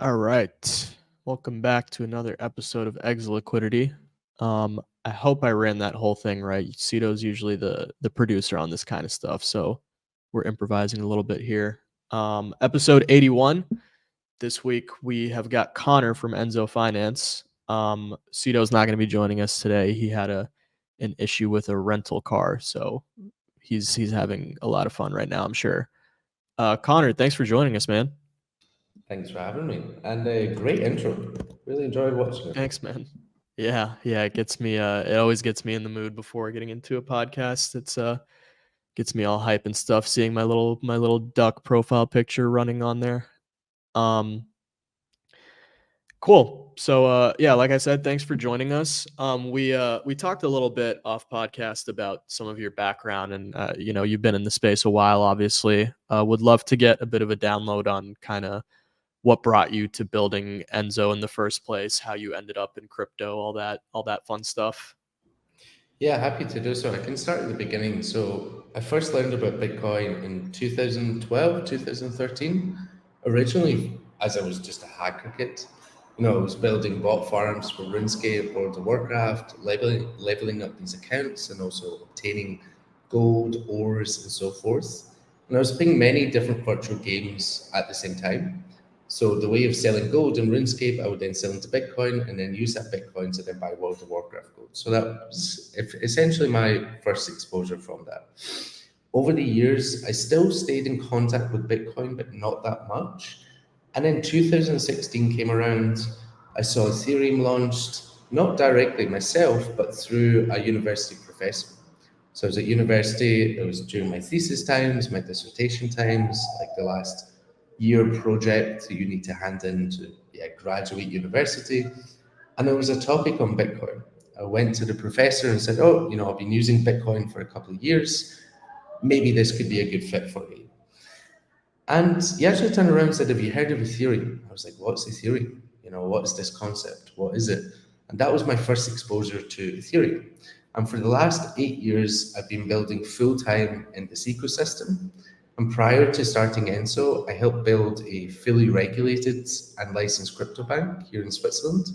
All right. Welcome back to another episode of Exit Liquidity. I hope I ran that whole thing right. Cedo's usually the producer on this kind of stuff, so we're improvising a little bit here. Episode 81. This week we have got Connor from Enso Finance. Cedo's not going to be joining us today. He had an issue with a rental car, so he's having a lot of fun right now, I'm sure. Connor, thanks for joining us, man. Thanks for having me. And a great intro. Really enjoyed watching it. Thanks, man. Yeah, it gets me it always gets me in the mood before getting into a podcast. It's gets me all hype and stuff seeing my little duck profile picture running on there. Um cool. So yeah, like I said, thanks for joining us. We talked a little bit off podcast about some of your background and you've been in the space a while obviously. Would love to get a bit of a download on kind of what brought you to building Enso in the first place, how you ended up in crypto, all that fun stuff. Yeah, happy to do so. I can start at the beginning. So I first learned about Bitcoin in 2012, 2013. Originally, as I was just a hacker kid. I was building bot farms for RuneScape, World of Warcraft, leveling up these accounts, and also obtaining gold, ores, and so forth. And I was playing many different virtual games at the same time. So the way of selling gold in RuneScape, I would then sell into Bitcoin and then use that Bitcoin to then buy World of Warcraft gold. So that was essentially my first exposure from that. Over the years, I still stayed in contact with Bitcoin, but not that much. And then 2016 came around. I saw Ethereum launched, not directly myself, but through a university professor. So I was at university, it was during my thesis times, my dissertation times, like the last year project that you need to hand in to graduate university. And there was a topic on Bitcoin. I went to the professor and said, oh, I've been using Bitcoin for a couple of years. Maybe this could be a good fit for me. And he actually turned around and said, have you heard of Ethereum? I was like, what's Ethereum? What is this concept? What is it? And that was my first exposure to Ethereum. And for the last 8 years, I've been building full time in this ecosystem. And prior to starting Enso, I helped build a fully regulated and licensed crypto bank here in Switzerland.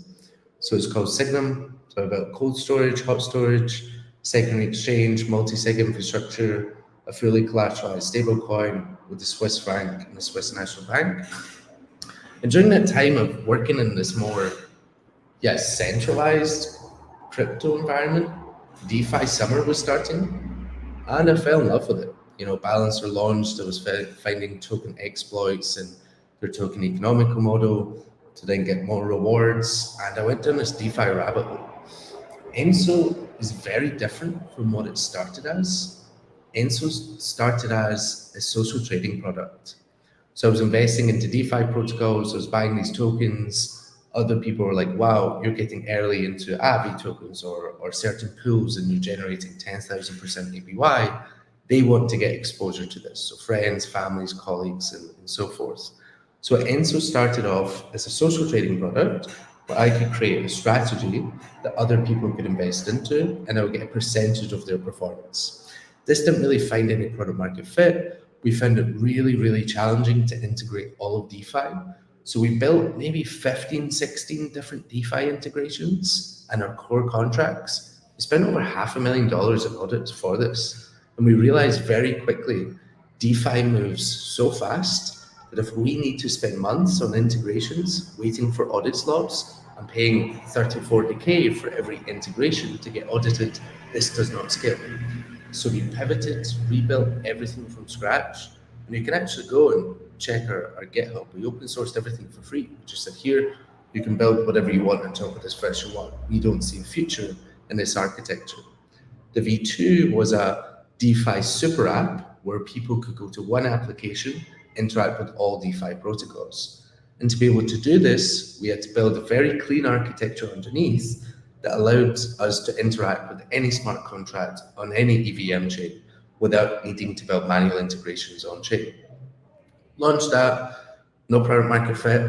So it's called Signum. So I built cold storage, hot storage, secondary exchange, multi-sig infrastructure, a fully collateralized stablecoin with the Swiss franc and the Swiss National Bank. And during that time of working in this more, centralized crypto environment, DeFi summer was starting, and I fell in love with it. Balancer launched. I was finding token exploits and their token economical model to then get more rewards, and I went down this DeFi rabbit hole. Enso is very different from what it started as. Enso started as a social trading product. So I was investing into DeFi protocols, I was buying these tokens. Other people were like, wow, you're getting early into AVI tokens or certain pools and you're generating 10,000% APY. They want to get exposure to this. So friends, families, colleagues, and so forth. So Enso started off as a social trading product where I could create a strategy that other people could invest into and I would get a percentage of their performance. This didn't really find any product market fit. We found it really, really challenging to integrate all of DeFi. So we built maybe 15, 16 different DeFi integrations and our core contracts. We spent over $500,000 in audits for this. And we realized very quickly, DeFi moves so fast that if we need to spend months on integrations waiting for audit slots and paying 30, 40K for every integration to get audited, this does not scale. So we pivoted, rebuilt everything from scratch. And you can actually go and check our GitHub. We open sourced everything for free. We just said, here, you can build whatever you want on top of this version 1. We don't see a future in this architecture. The V2 was a DeFi super app where people could go to one application, interact with all DeFi protocols. And to be able to do this, we had to build a very clean architecture underneath that allowed us to interact with any smart contract on any EVM chain without needing to build manual integrations on chain. Launched that, no product market fit,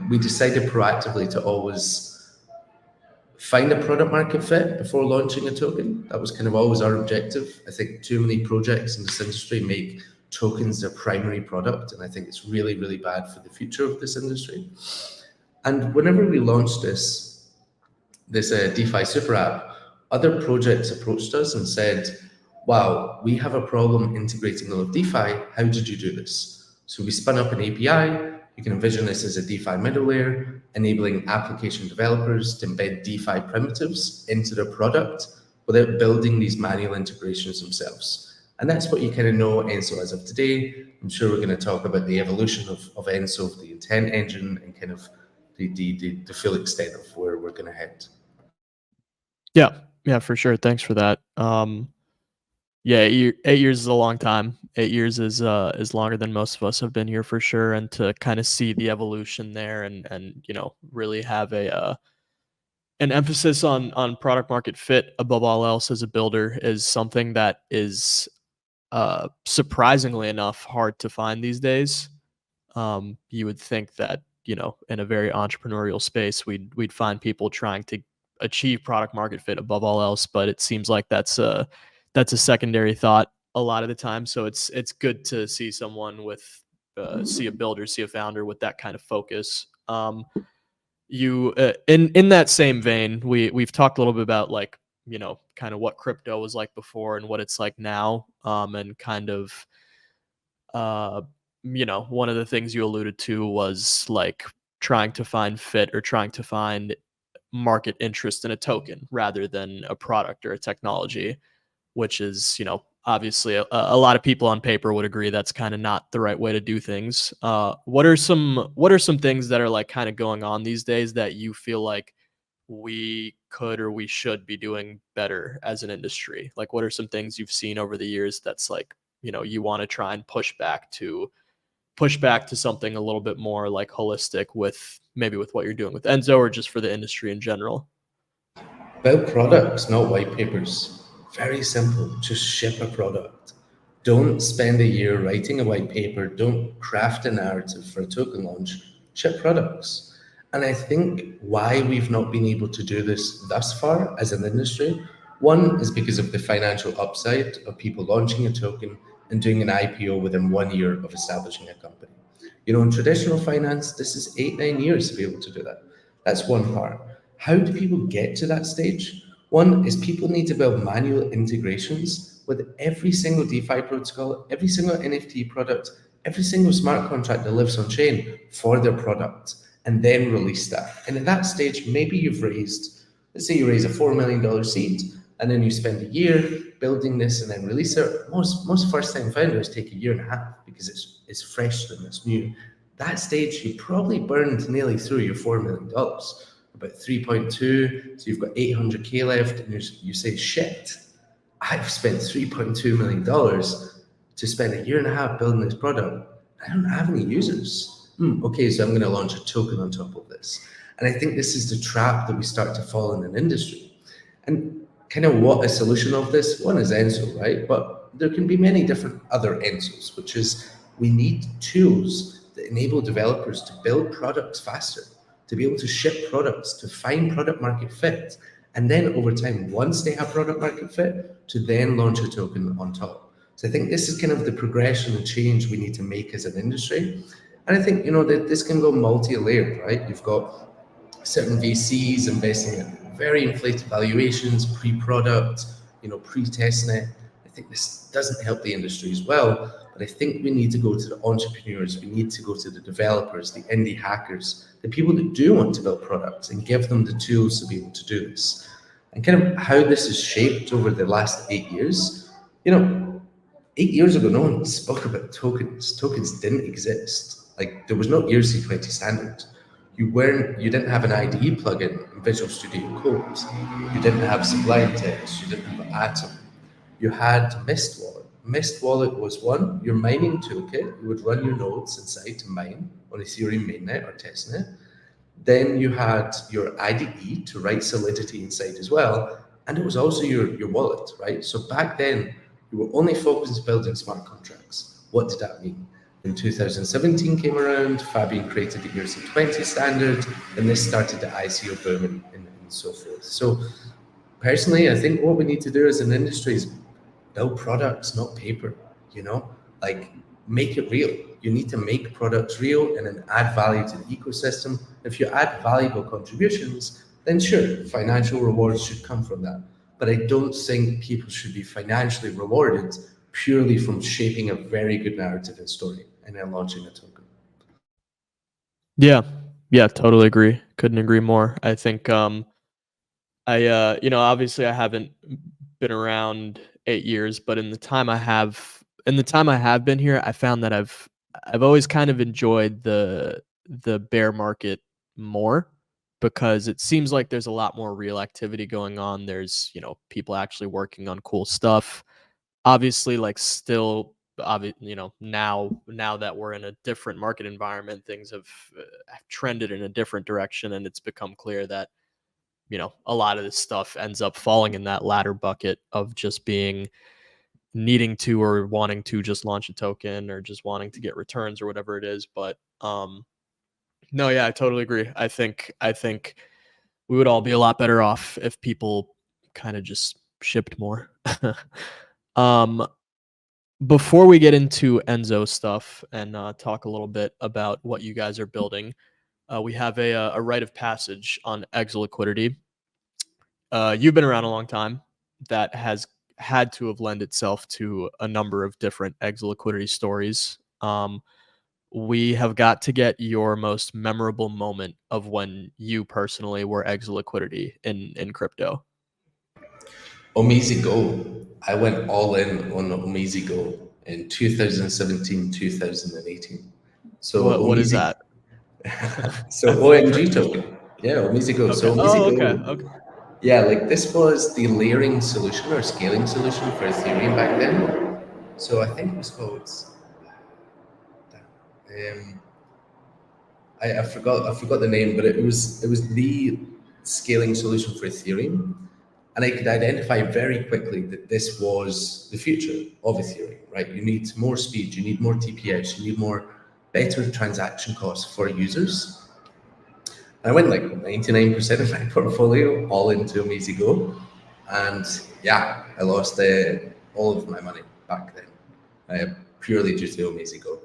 we decided proactively to always find a product market fit before launching a token. That was kind of always our objective. I think too many projects in this industry make tokens their primary product, and I think it's really, really bad for the future of this industry. And whenever we launched this DeFi super app, other projects approached us and said, wow, we have a problem integrating all of DeFi. How did you do this? So we spun up an API. You can envision this as a DeFi middleware, enabling application developers to embed DeFi primitives into their product without building these manual integrations themselves. And that's what you kind of know Enso as of today. I'm sure we're going to talk about the evolution of Enso, the intent engine, and kind of the full extent of where we're going to head. Yeah, for sure. Thanks for that. Yeah, 8 years is a long time. 8 years is longer than most of us have been here for sure. And to kind of see the evolution there and really have an emphasis on product market fit above all else as a builder is something that is surprisingly enough hard to find these days. You would think that in a very entrepreneurial space we'd find people trying to achieve product market fit above all else, but it seems like that's a secondary thought a lot of the time. So it's good to see someone with see a builder, see a founder with that kind of focus. You in that same vein, we've talked a little bit about like kind of what crypto was like before and what it's like now, and kind of one of the things you alluded to was like trying to find fit or trying to find market interest in a token rather than a product or a technology, which is obviously a lot of people on paper would agree that's kind of not the right way to do things. What are some things that are like kind of going on these days that you feel like we could or we should be doing better as an industry? Like, what are some things you've seen over the years that's like you want to try and push back to something a little bit more like holistic with maybe with what you're doing with Enso or just for the industry in general? Build products, not white papers. Very simple. Just ship a product. Don't spend a year writing a white paper. Don't craft a narrative for a token launch. Ship products. And I think why we've not been able to do this thus far as an industry, one is because of the financial upside of people launching a token and doing an IPO within 1 year of establishing a company. In traditional finance, this is 8-9 years to be able to do that. That's one part. How do people get to that stage? One is people need to build manual integrations with every single DeFi protocol, every single NFT product, every single smart contract that lives on chain for their product, and then release that. And at that stage, maybe you've raised, let's say you raise a $4 million seed, and then you spend a year building this and then release it. Most first-time founders take a year and a half because it's fresh and it's new. That stage, you probably burned nearly through your $4 million, about 3.2. So you've got 800K left, and you say, shit, I've spent $3.2 million to spend a year and a half building this product. I don't have any users. Okay, so I'm going to launch a token on top of this. And I think this is the trap that we start to fall in an industry. And kind of what a solution of this, one is Enso, right? But there can be many different other Ensos, which is we need tools that enable developers to build products faster, to be able to ship products, to find product market fit. And then over time, once they have product market fit, to then launch a token on top. So I think this is kind of the progression and change we need to make as an industry. And I think, that this can go multi-layered, right? You've got certain VCs investing at very inflated valuations, pre-product, pre-testing it. I think this doesn't help the industry as well, but I think we need to go to the entrepreneurs, we need to go to the developers, the indie hackers, the people that do want to build products and give them the tools to be able to do this. And kind of how this is shaped over the last 8 years, 8 years ago, no one spoke about tokens. Tokens didn't exist. Like there was no ERC20 standard. You didn't have an IDE plugin in Visual Studio Code. You didn't have Sublime Text. You didn't have Atom. You had Mist Wallet. Mist Wallet was one, your mining toolkit. You would run your nodes inside to mine on Ethereum mainnet or testnet. Then you had your IDE to write Solidity inside as well. And it was also your wallet, right? So back then, you were only focused on building smart contracts. What did that mean? In 2017 came around, Fabian created the ERC20 standard, and this started the ICO boom and so forth. So personally, I think what we need to do as an industry is build products, not paper, Like make it real. You need to make products real and then add value to the ecosystem. If you add valuable contributions, then sure, financial rewards should come from that. But I don't think people should be financially rewarded purely from shaping a very good narrative and story and then launching a token. Yeah. Yeah, totally agree. Couldn't agree more. I think obviously I haven't been around 8 years, but in the time I have been here, I found that I've always kind of enjoyed the bear market more because it seems like there's a lot more real activity going on. There's, people actually working on cool stuff. Obviously, like still now that we're in a different market environment, things have trended in a different direction, and it's become clear that a lot of this stuff ends up falling in that latter bucket of just being needing to or wanting to just launch a token or just wanting to get returns or whatever it is. But no, yeah, I totally agree. I think we would all be a lot better off if people kind of just shipped more. um before we get into Enzo stuff and talk a little bit about what you guys are building, we have a rite of passage on Exit Liquidity. You've been around a long time. That has had to have lent itself to a number of different Exit Liquidity stories. We have got to get your most memorable moment of when you personally were Exit Liquidity in crypto. Go. I went all in on Go in 2017, 2018. So What is that? so I've never OMG heard. token. Yeah, Go. Okay. So Oh, okay. Go. Okay. Yeah, like this was the layering solution or scaling solution for Ethereum back then. So I think it was called. Um, I forgot the name, but it was the scaling solution for Ethereum, and I could identify very quickly that this was the future of Ethereum. Right? You need more speed, you need more TPS, you need more better transaction costs for users. I went like 99% of my portfolio all into Go, and yeah, I lost all of my money back then, purely due to Go.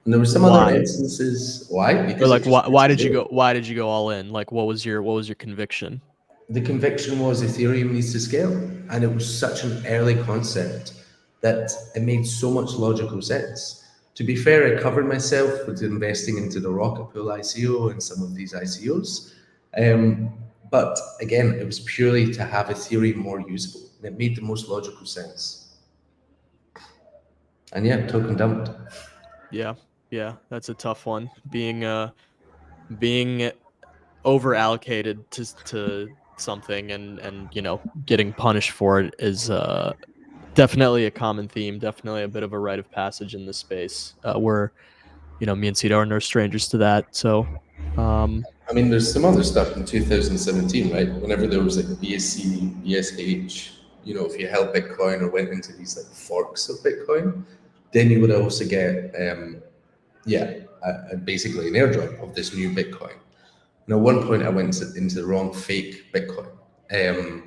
And there were some other Why? instances. Why? Or Because it like just why went to did you go zero. why did you go all in? Like what was your conviction? The conviction was Ethereum needs to scale, and it was such an early concept that it made so much logical sense. To be fair, I covered myself with investing into the Rocket Pool ICO and some of these ICOs. But again, it was purely to have Ethereum more usable. And it made the most logical sense. And yeah, token dumped. Yeah. Yeah, that's a tough one. Being over allocated to something and getting punished for it is definitely a common theme, definitely a bit of a rite of passage in this space. Where me and Cedo are no strangers to that. So um I mean, there's some other stuff in 2017, right? Whenever there was like BSC, BSH, if you held Bitcoin or went into these like forks of Bitcoin, then you would also get, basically an airdrop of this new Bitcoin. And at one point, I went into the wrong fake Bitcoin, and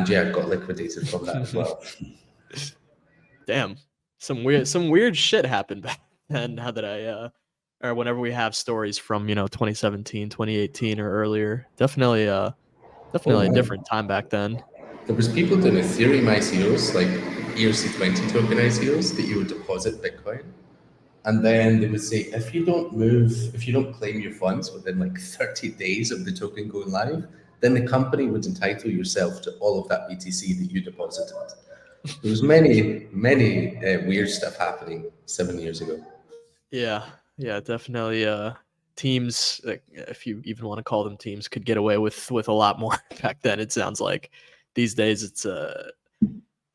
yeah, got liquidated from that as well. damn, some weird shit happened back then. Now that or whenever we have stories from 2017, 2018 or earlier, Oh definitely a man, different time back then. there was people doing Ethereum ICOs, like ERC20 token ICOs, that you would deposit Bitcoin. And then they would say, if you don't claim your funds within like 30 days of the token going live, then the company would entitle yourself to all of that BTC that you deposited. There was many, many weird stuff happening 7 years ago. Yeah, yeah, definitely. Teams, like, if you even want to call them teams, could get away with a lot more back then. It sounds like these days I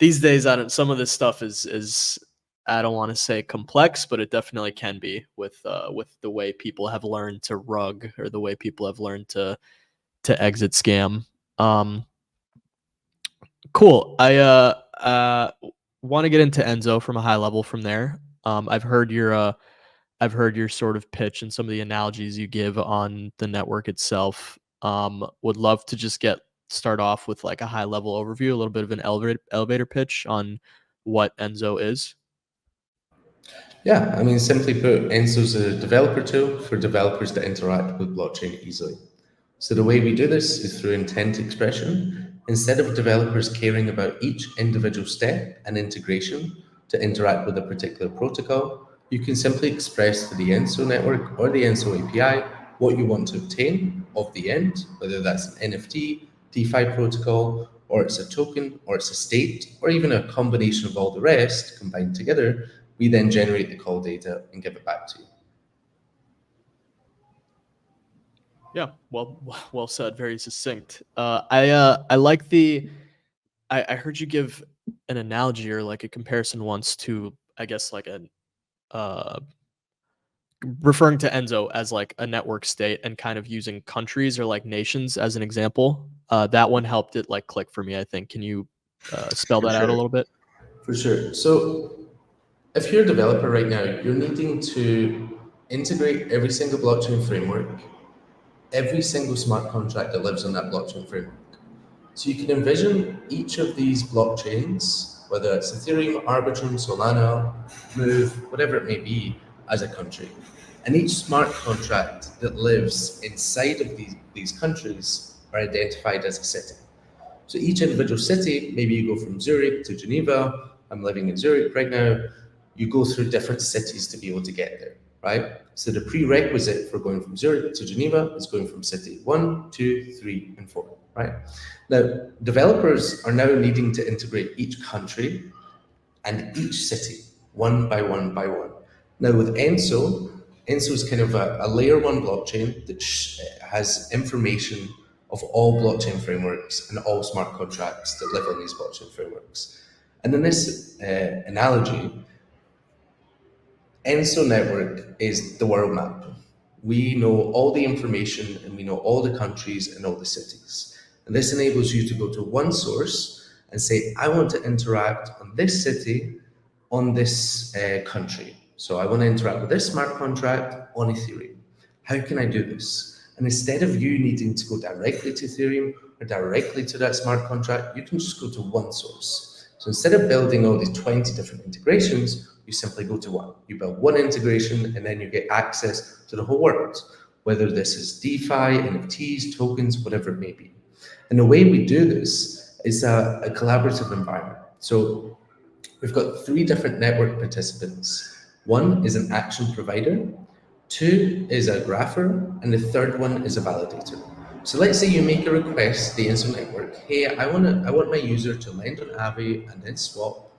don't. Some of this stuff is I don't want to say complex, but it definitely can be with the way people have learned to rug or the way people have learned to exit scam. Um, cool. I want to get into Enzo from a high level from there. I've heard your sort of pitch and some of the analogies you give on the network itself. Would love to just start off with like a high level overview, a little bit of an elevator pitch on what Enzo is. Yeah, I mean, simply put, Enso's a developer tool for developers to interact with blockchain easily. So the way we do this is through intent expression. Instead of developers caring about each individual step and integration to interact with a particular protocol, you can simply express to the Enso network or the Enso API what you want to obtain of the end, whether that's an NFT, DeFi protocol, or it's a token, or it's a state, or even a combination of all the rest combined together. We then generate the call data and give it back to you. Yeah, well said. Very succinct. I like the. I heard you give an analogy or like a comparison once to, I guess, like a uh referring to Enzo as like a network state and kind of using countries or like nations as an example. That one helped it like click for me, I think. Can you spell For that out a sure. little bit? For sure. So if you're a developer right now, you're needing to integrate every single blockchain framework, every single smart contract that lives on that blockchain framework. So you can envision each of these blockchains, whether it's Ethereum, Arbitrum, Solana, Move, whatever it may be, as a country. And each smart contract that lives inside of these countries are identified as a city. So each individual city, maybe you go from Zurich to Geneva. I'm living in Zurich right now. You go through different cities to be able to get there, right? So the prerequisite for going from Zurich to Geneva is going from city 1, 2, 3, and 4, right? Now, developers are now needing to integrate each country and each city one by one by one. Now with Enso is kind of a layer one blockchain that has information of all blockchain frameworks and all smart contracts that live on these blockchain frameworks. And in this analogy, Enso network is the world map. We know all the information and we know all the countries and all the cities. And this enables you to go to one source and say, I want to interact on this city, on this country. So I want to interact with this smart contract on Ethereum. How can I do this? And instead of you needing to go directly to Ethereum or directly to that smart contract, you can just go to one source. So instead of building all these 20 different integrations, you simply go to one. You build one integration and then you get access to the whole world, whether this is DeFi, NFTs, tokens, whatever it may be. And the way we do this is a collaborative environment. So we've got three different network participants. One is an action provider, two is a grapher, and the third one is a validator. So let's say you make a request to the Enso network, hey, I want my user to lend on Aave and then swap.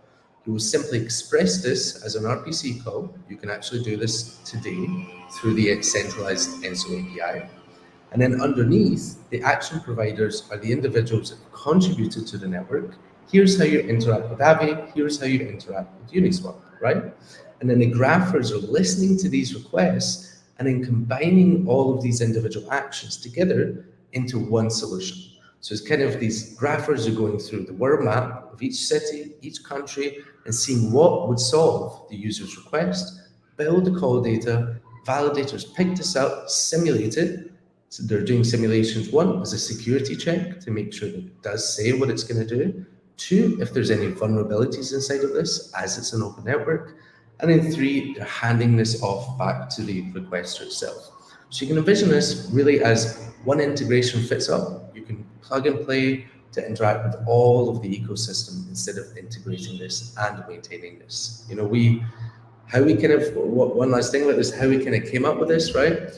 You will simply express this as an RPC call. You can actually do this today through the centralized Enso API. And then underneath, the action providers are the individuals that have contributed to the network. Here's how you interact with Aave, here's how you interact with Uniswap, right? And then the graphers are listening to these requests and then combining all of these individual actions together into one solution. So it's kind of these graphers are going through the world map of each city, each country, and seeing what would solve the user's request, build the call data, validators pick this up, simulate it. So they're doing simulations. One is a security check to make sure that it does say what it's going to do. Two, if there's any vulnerabilities inside of this, as it's an open network. And then three, they're handing this off back to the requester itself. So you can envision this really as one integration fits all. You can plug and play to interact with all of the ecosystem instead of integrating this and maintaining this. How we kind of, one last thing about this, how we kind of came up with this, right?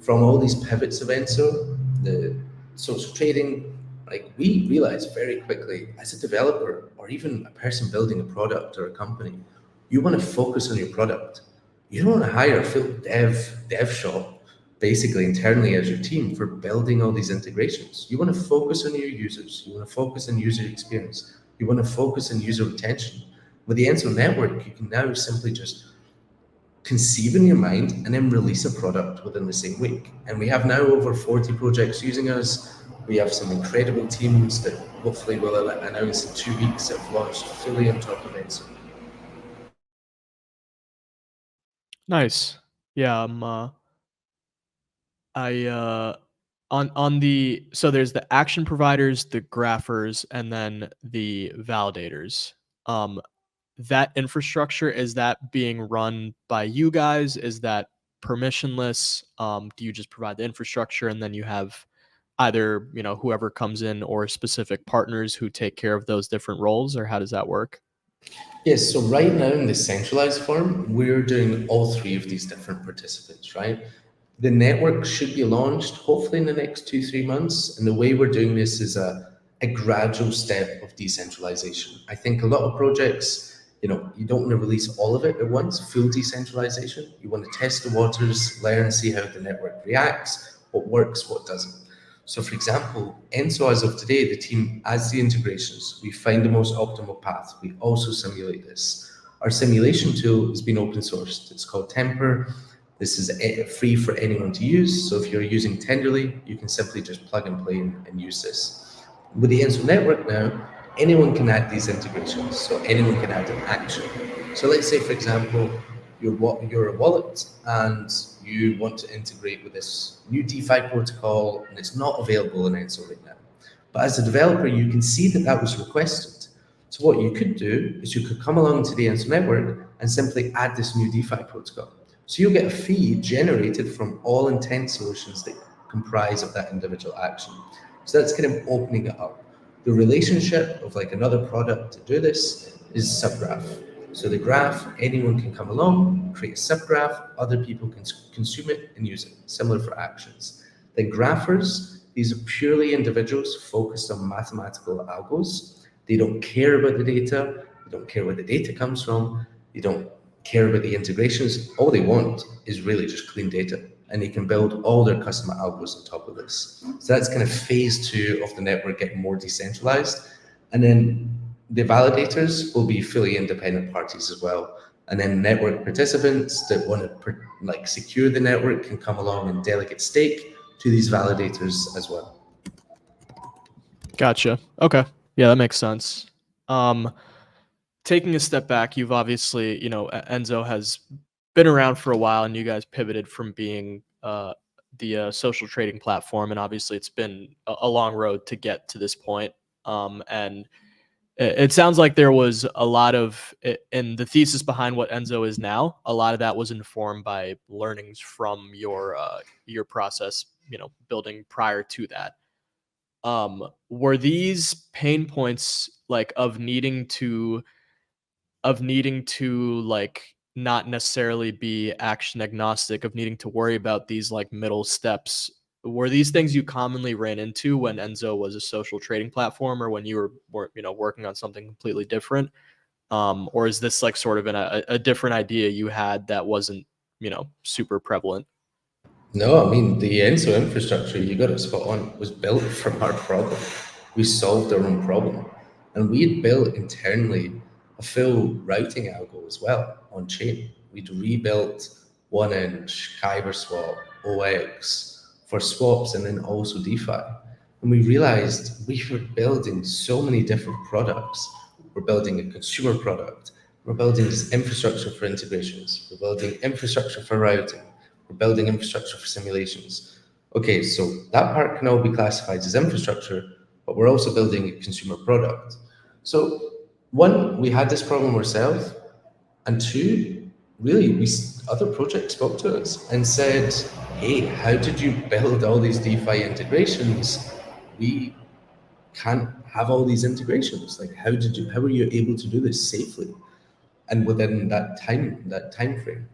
From all these pivots of Enso, the social trading, like we realized very quickly as a developer or even a person building a product or a company, you want to focus on your product. You don't want to hire a full dev shop basically internally as your team for building all these integrations. You want to focus on your users. You want to focus on user experience. You want to focus on user retention. With the Enso network, you can now simply just conceive in your mind and then release a product within the same week. And we have now over 40 projects using us. We have some incredible teams that hopefully will announce in 2 weeks have launched fully on top of Enso. Nice. Yeah. On the so there's the action providers, the graphers, and then the validators. Um, that infrastructure, is that being run by you guys? Is that permissionless? Do you just provide the infrastructure and then you have either, whoever comes in or specific partners who take care of those different roles, or how does that work? Yes, so right now in the centralized form, we're doing all three of these different participants, right? The network should be launched hopefully in the next 2, 3 months. And the way we're doing this is a gradual step of decentralization. I think a lot of projects, you don't want to release all of it at once, full decentralization. You want to test the waters, learn, see how the network reacts, what works, what doesn't. So for example, Enso, as of today, the team adds the integrations. We find the most optimal path. We also simulate this. Our simulation tool has been open sourced. It's called Temper. This is free for anyone to use. So if you're using Tenderly, you can simply just plug and play and use this. With the Enso network now, anyone can add these integrations. So anyone can add an action. So let's say, for example, you're a wallet and you want to integrate with this new DeFi protocol and it's not available in Enso right now. But as a developer, you can see that that was requested. So what you could do is you could come along to the Enso network and simply add this new DeFi protocol. So you'll get a fee generated from all intent solutions that comprise of that individual action. So that's kind of opening it up. The relationship of like another product to do this is subgraph. So the graph, anyone can come along, create a subgraph, other people can consume it and use it, similar for actions. Then graphers, these are purely individuals focused on mathematical algos. They don't care about the data, they don't care where the data comes from, they don't care about the integrations. All they want is really just clean data, and they can build all their custom algos on top of this. So that's kind of phase 2 of the network getting more decentralized. And then the validators will be fully independent parties as well. And then network participants that want to secure the network can come along and delegate stake to these validators as well. Gotcha. Okay. Yeah, that makes sense. Taking a step back, you've obviously, Enso has been around for a while, and you guys pivoted from being the social trading platform, and obviously it's been a long road to get to this point. And it sounds like there was a lot of, in the thesis behind what Enso is now, a lot of that was informed by learnings from your process, building prior to that. Were these pain points like of needing to like not necessarily be action agnostic, of needing to worry about these like middle steps? Were these things you commonly ran into when Enso was a social trading platform, or when you were working on something completely different? Or is this like sort of a different idea you had that wasn't, super prevalent? No, I mean, the Enso infrastructure, you got it spot on, was built from our problem. We solved our own problem. And we had built internally a full routing algo as well on chain. We'd rebuilt 1-inch, Kyber swap, OX for swaps, and then also DeFi. And we realized we were building so many different products. We're building a consumer product. We're building this infrastructure for integrations. We're building infrastructure for routing. We're building infrastructure for simulations. Okay, so that part can all be classified as infrastructure, but we're also building a consumer product. So one, we had this problem ourselves, and two, really, other projects spoke to us and said, hey, how did you build all these DeFi integrations? We can't have all these integrations. Like, how were you able to do this safely and within that time frame?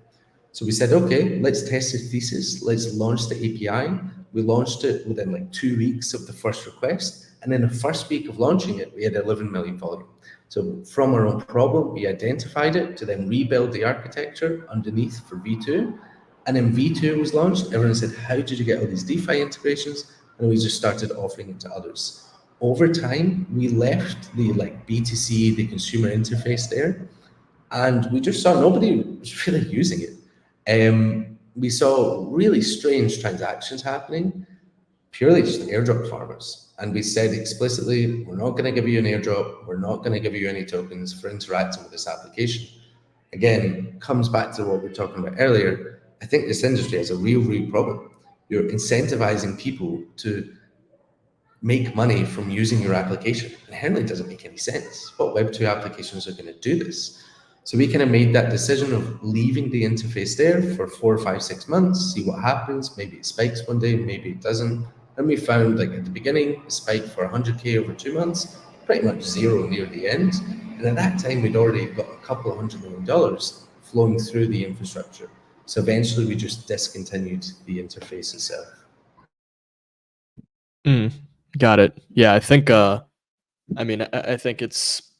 So we said, okay, let's test the thesis. Let's launch the API. We launched it within like 2 weeks of the first request. And in the first week of launching it, we had 11 million volume. So from our own problem, we identified it to then rebuild the architecture underneath for V2. And then V2 was launched. Everyone said, how did you get all these DeFi integrations? And we just started offering it to others. Over time, we left the like B2C, the consumer interface there. And we just saw nobody was really using it. We saw really strange transactions happening, purely just airdrop farmers. And we said explicitly, we're not going to give you an airdrop. We're not going to give you any tokens for interacting with this application. Again, comes back to what we were talking about earlier. I think this industry has a real problem. You're incentivizing people to make money from using your application. Inherently, it doesn't make any sense. What Web2 applications are going to do this? So we kind of made that decision of leaving the interface there for 4, 5, 6 months, see what happens. Maybe it spikes one day, maybe it doesn't. And we found, like at the beginning, a spike for 100K over 2 months, pretty much zero near the end. And at that time, we'd already got a couple of $100 million flowing through the infrastructure. So eventually, we just discontinued the interface itself. Got it. Yeah, I think. I mean, I think it's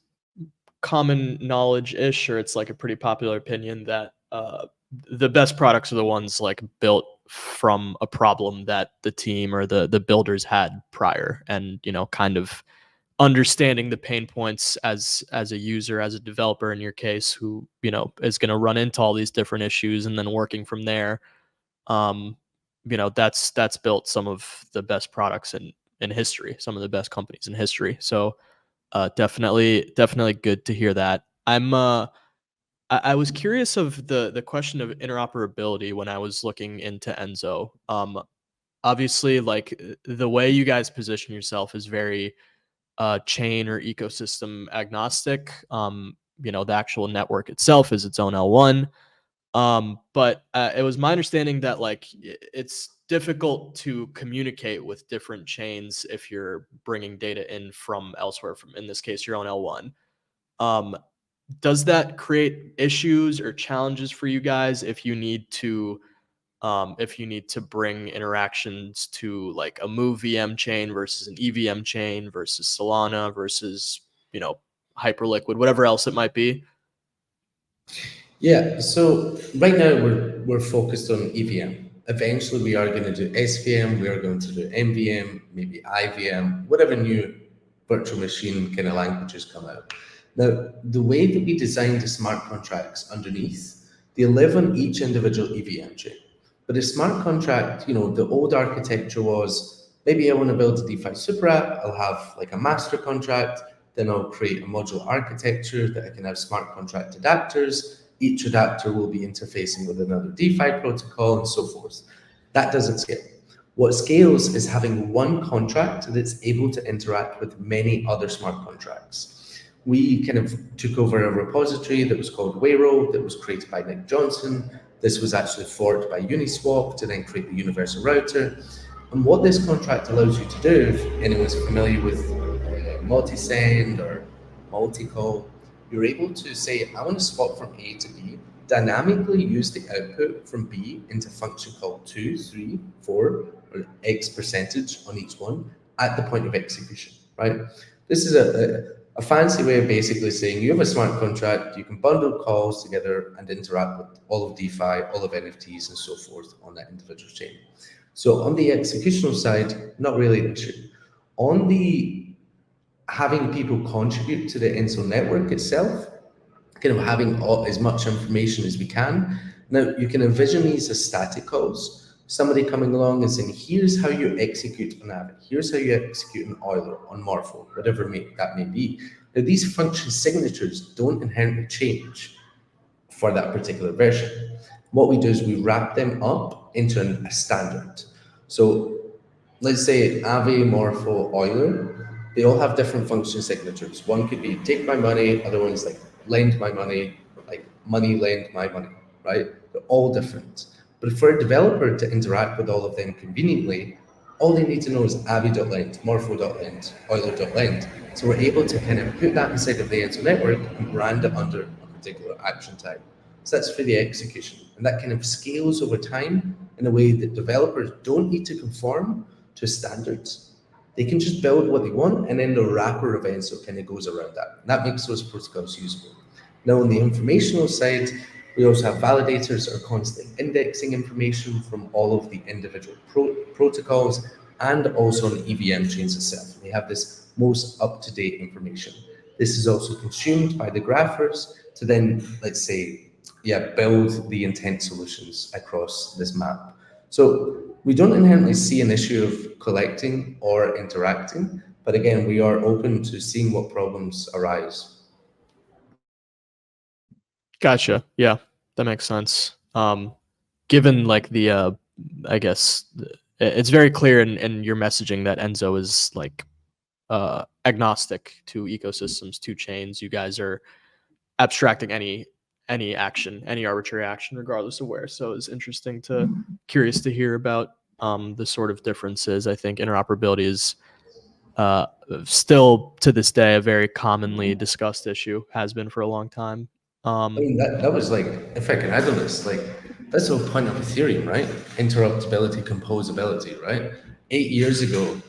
common knowledge-ish, or it's like a pretty popular opinion that the best products are the ones like built from a problem that the team or the builders had prior, and kind of understanding the pain points as a user, as a developer in your case, who is going to run into all these different issues, and then working from there. um that's built some of the best products in history, some of the best companies in history. So definitely good to hear that. I was curious of the question of interoperability when I was looking into Enso. Obviously, like, the way you guys position yourself is very chain or ecosystem agnostic. The actual network itself is its own L1. But it was my understanding that, like, it's difficult to communicate with different chains if you're bringing data in from elsewhere, from, in this case, your own L1. Um, does that create issues or challenges for you guys if you need to bring interactions to, like, a Move VM chain versus an EVM chain versus Solana versus Hyperliquid, whatever else it might be? Yeah, so right now we're focused on EVM. Eventually, we are going to do SVM, we are going to do MVM, maybe IVM, whatever new virtual machine kind of languages come out. Now, the way that we designed the smart contracts underneath, they live on each individual EVM chain. But a smart contract, the old architecture was, maybe I want to build a DeFi super app, I'll have like a master contract, then I'll create a modular architecture that I can have smart contract adapters. Each adapter will be interfacing with another DeFi protocol and so forth. That doesn't scale. What scales is having one contract that's able to interact with many other smart contracts. We kind of took over a repository that was called Wayro, that was created by Nick Johnson. This was actually forked by Uniswap to then create the universal router. And what this contract allows you to do, if anyone's familiar with multi-send or multi-call, you're able to say, I want to swap from A to B, dynamically use the output from B into a function called 2, 3, 4, or X percentage on each one at the point of execution, right? This is a fancy way of basically saying you have a smart contract, you can bundle calls together and interact with all of DeFi, all of NFTs, and so forth on that individual chain. So on the executional side, not really an issue. On the having people contribute to the Enso network itself, kind of having as much information as we can. Now, you can envision these as static calls. Somebody coming along and saying, here's how you execute an Avid, here's how you execute an Euler on Morpho, whatever that may be. Now, these function signatures don't inherently change for that particular version. What we do is we wrap them up into a standard. So let's say Aave, Morpho, Euler, they all have different function signatures. One could be take my money, other one's like lend my money, like money, lend my money, right? They're all different. But for a developer to interact with all of them conveniently, all they need to know is Aave.lend, Morpho.lend, Euler.lend. So we're able to kind of put that inside of the Enso network and brand it under a particular action type. So that's for the execution. And that kind of scales over time in a way that developers don't need to conform to standards. They can just build what they want, and then the wrapper of Enso kind of goes around that. And that makes those protocols usable. Now, on the informational side, we also have validators that are constantly indexing information from all of the individual protocols and also on the EVM chains itself. They have this most up-to-date information. This is also consumed by the graphers to then, let's say, build the intent solutions across this map. So we don't inherently see an issue of collecting or interacting, but again, we are open to seeing what problems arise. Gotcha. Yeah, that makes sense. Given, like, the I guess it's very clear in your messaging that Enso is, like, agnostic to ecosystems, to chains. You guys are abstracting any action, any arbitrary action, regardless of where. So it's curious to hear about the sort of differences. I think interoperability is still to this day a very commonly discussed issue, has been for a long time. I mean, that was like, if I can add on this, like, that's the whole point of Ethereum, right? Interruptibility, composability, right? 8 years ago,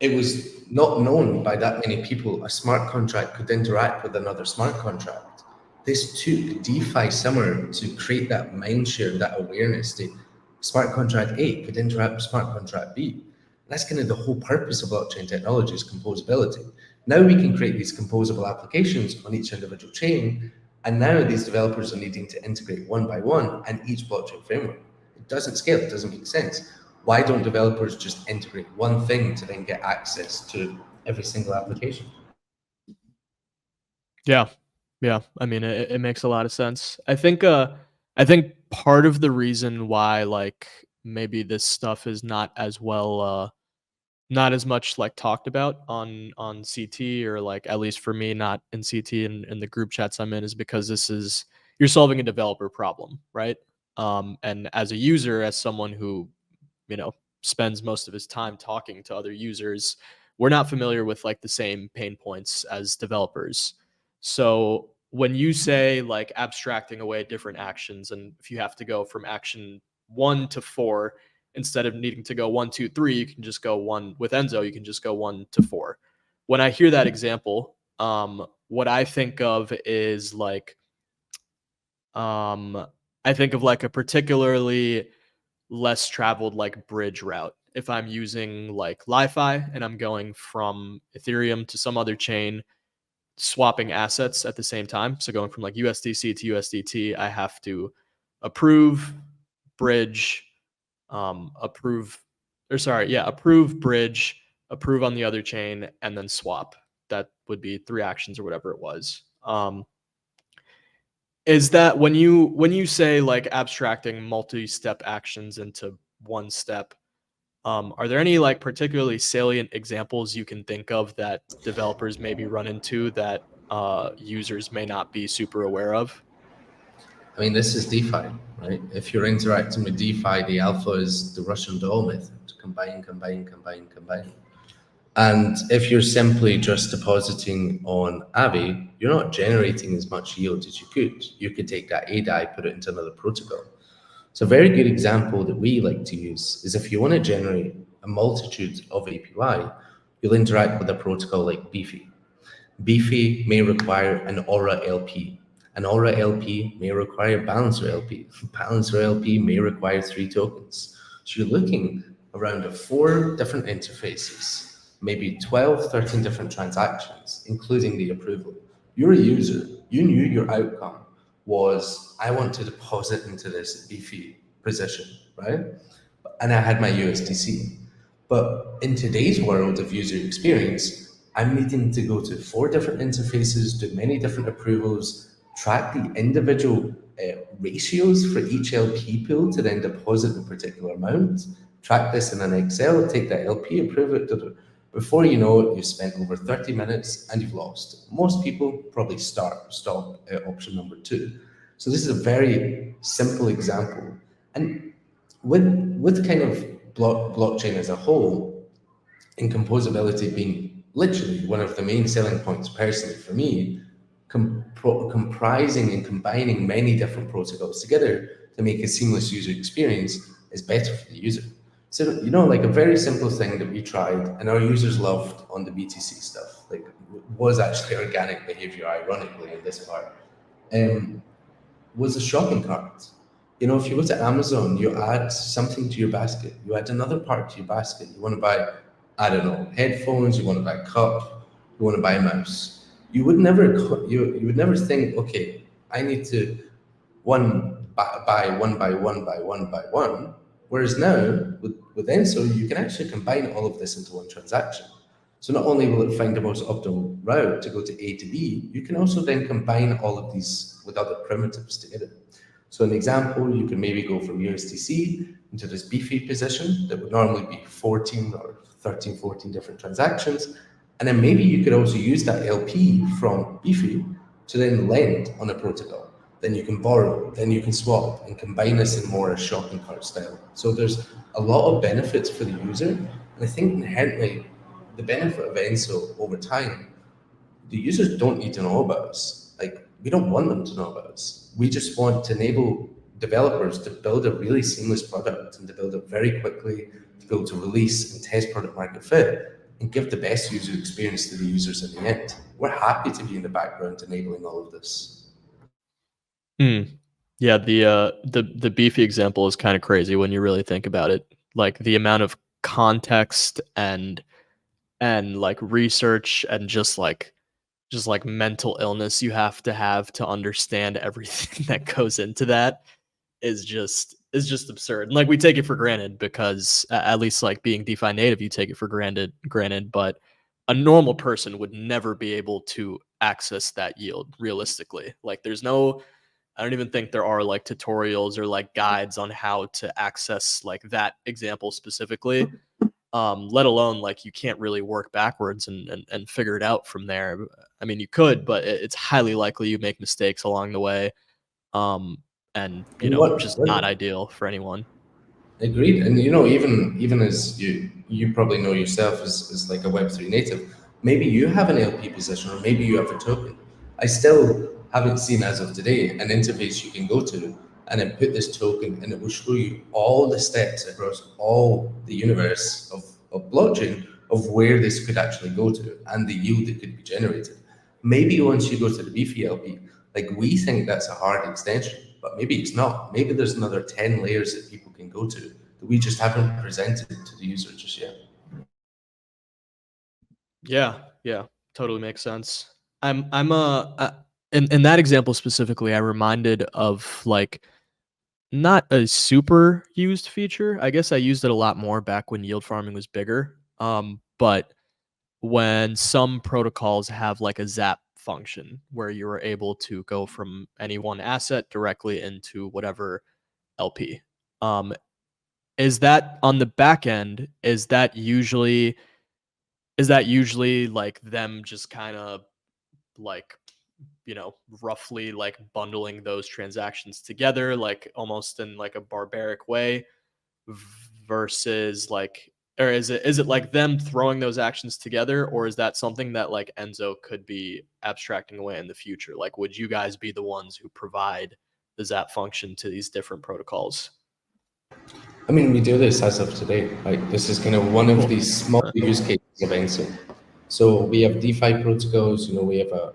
it was not known by that many people a smart contract could interact with another smart contract. This took DeFi summer to create that mindshare, that awareness that smart contract A could interact with smart contract B. That's kind of the whole purpose of blockchain technology, is composability. Now we can create these composable applications on each individual chain, and now these developers are needing to integrate one by one and each blockchain framework. It doesn't scale, it doesn't make sense. Why don't developers just integrate one thing to then get access to every single application? Yeah. I mean, it makes a lot of sense. I think part of the reason why like maybe this stuff is not as well not as much like talked about on CT, or like at least for me not in CT and in the group chats I'm in, is because you're solving a developer problem, right? And as a user, as someone who spends most of his time talking to other users, we're not familiar with like the same pain points as developers. So when you say like abstracting away different actions, and if you have to go from action 1 to 4, instead of needing to go 1, 2, 3, you can just go 1 with Enso, you can just go 1 to 4. When I hear that example, what I think of is like, I think of like a particularly less traveled like bridge route. If I'm using like Li-Fi and I'm going from Ethereum to some other chain, swapping assets at the same time, so going from like USDC to USDT, I have to approve, bridge, approve bridge, approve on the other chain, and then swap. That would be 3 actions or whatever it was. Is that when you say like abstracting multi-step actions into one step, are there any like particularly salient examples you can think of that developers maybe run into that users may not be super aware of? I mean, this is DeFi, right? If you're interacting with DeFi, the alpha is the Russian doll method: combine, combine, combine, combine. And if you're simply just depositing on Aave, you're not generating as much yield as you could. You could take that ADI, put it into another protocol. So a very good example that we like to use is if you want to generate a multitude of APY, you'll interact with a protocol like Beefy. Beefy may require an Aura LP. An Aura LP may require Balancer LP. Balancer LP may require 3 tokens. So you're looking around 4 different interfaces, maybe 12, 13 different transactions, including the approval. You're a user. You knew your outcome was, I want to deposit into this Beefy position, right? And I had my USDC. But in today's world of user experience, I'm needing to go to 4 different interfaces, do many different approvals, track the individual ratios for each LP pool to then deposit a particular amount, track this in an Excel, take that LP, approve it. Before you know it, you've spent over 30 minutes and you've lost. Most people probably stop option number 2. So this is a very simple example. And with kind of blockchain as a whole, and composability being literally one of the main selling points personally for me, comprising and combining many different protocols together to make a seamless user experience is better for the user. So, like a very simple thing that we tried and our users loved on the BTC stuff, like was actually organic behavior, ironically, in this part, was a shopping cart. If you go to Amazon, you add something to your basket, you add another part to your basket. You want to buy, I don't know, headphones, you want to buy a cup, you want to buy a mouse. You would never think, okay, I need to buy one by one by one by one. Whereas now with Enso, you can actually combine all of this into one transaction. So not only will it find the most optimal route to go to A to B, you can also then combine all of these with other primitives together. So an example, you can maybe go from USDC into this Beefy position that would normally be 14 or 13, 14 different transactions. And then maybe you could also use that LP from Beefy to then lend on a protocol. Then you can borrow, then you can swap, and combine this in more a shopping cart style. So there's a lot of benefits for the user, and I think inherently the benefit of Enso over time, the users don't need to know about us. Like, we don't want them to know about us. We just want to enable developers to build a really seamless product and to build it very quickly, to be able to release and test product market fit and give the best user experience to the users in the end. We're happy to be in the background enabling all of this. Yeah, the beefy example is kind of crazy when you really think about it. Like the amount of context and like research and just like mental illness you have to understand everything that goes into that is just absurd. And like we take it for granted because at least like being DeFi native, you take it for granted, but a normal person would never be able to access that yield realistically. Like I don't even think there are like tutorials or like guides on how to access like that example specifically. Let alone like you can't really work backwards and figure it out from there. I mean, you could, but it's highly likely you make mistakes along the way. And And just not ideal for anyone. agreed. And even as you probably know yourself as like a Web3 native, maybe you have an LP position or maybe you have a token. I still haven't seen as of today an interface you can go to and then put this token and it will show you all the steps across all the universe of blockchain of where this could actually go to and the yield that could be generated. Maybe once you go to the Beefy LP, like we think that's a hard extension, but maybe it's not. Maybe there's another 10 layers that people can go to that we just haven't presented to the user just yet. Yeah, totally makes sense. I'm in that example specifically, I reminded of like not a super used feature. I guess I used it a lot more back when yield farming was bigger. But when some protocols have like a zap function where you are able to go from any one asset directly into whatever LP. Um, is that on the back end? Is that usually like them just kind of like roughly like bundling those transactions together, like almost in like a barbaric way, versus like, or is it like them throwing those actions together, or is that something that like Enso could be abstracting away in the future? Like, would you guys be the ones who provide the zap function to these different protocols? I mean, we do this as of today. Like, this is kind of one of Cool. these small use cases of Enso. So we have DeFi protocols. We have a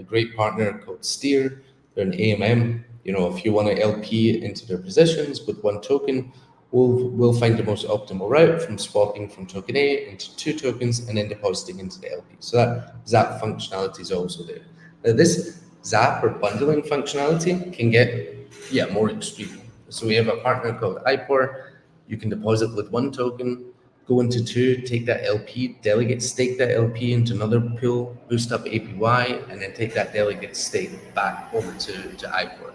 great partner called Steer. They're an AMM. If you want to LP into their positions with one token, we'll find the most optimal route from swapping from token A into two tokens and then depositing into the LP. So that Zap functionality is also there. Now, this Zap or bundling functionality can get more extreme. So we have a partner called iPor. You can deposit with one token, go into two, take that LP, delegate stake that LP into another pool, boost up APY, and then take that delegate stake back over to iPor.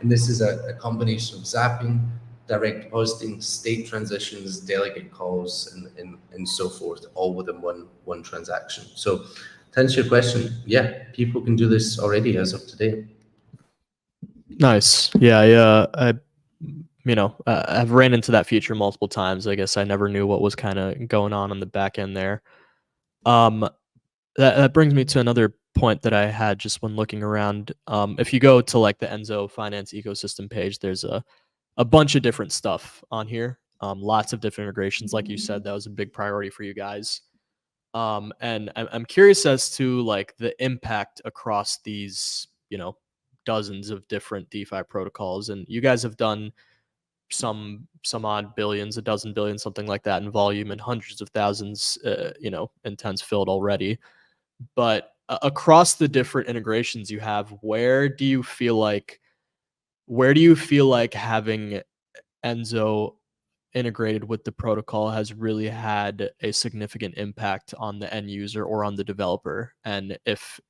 And this is a combination of zapping, direct depositing, state transitions, delegate calls, and so forth, all within one transaction. So to answer your question, yeah, people can do this already as of today. Nice. Yeah. I've ran into that feature multiple times. I guess I never knew what was kind of going on the back end there. Um, that brings me to another point that I had just when looking around. If you go to like the Enso Finance ecosystem page, there's a bunch of different stuff on here. Lots of different integrations, like you said, that was a big priority for you guys. And I'm curious as to like the impact across these, dozens of different DeFi protocols. And you guys have done some odd billions, a dozen billion, something like that in volume, and hundreds of thousands, intents filled already. But across the different integrations you have, where do you feel like having Enso integrated with the protocol has really had a significant impact on the end user or on the developer? And if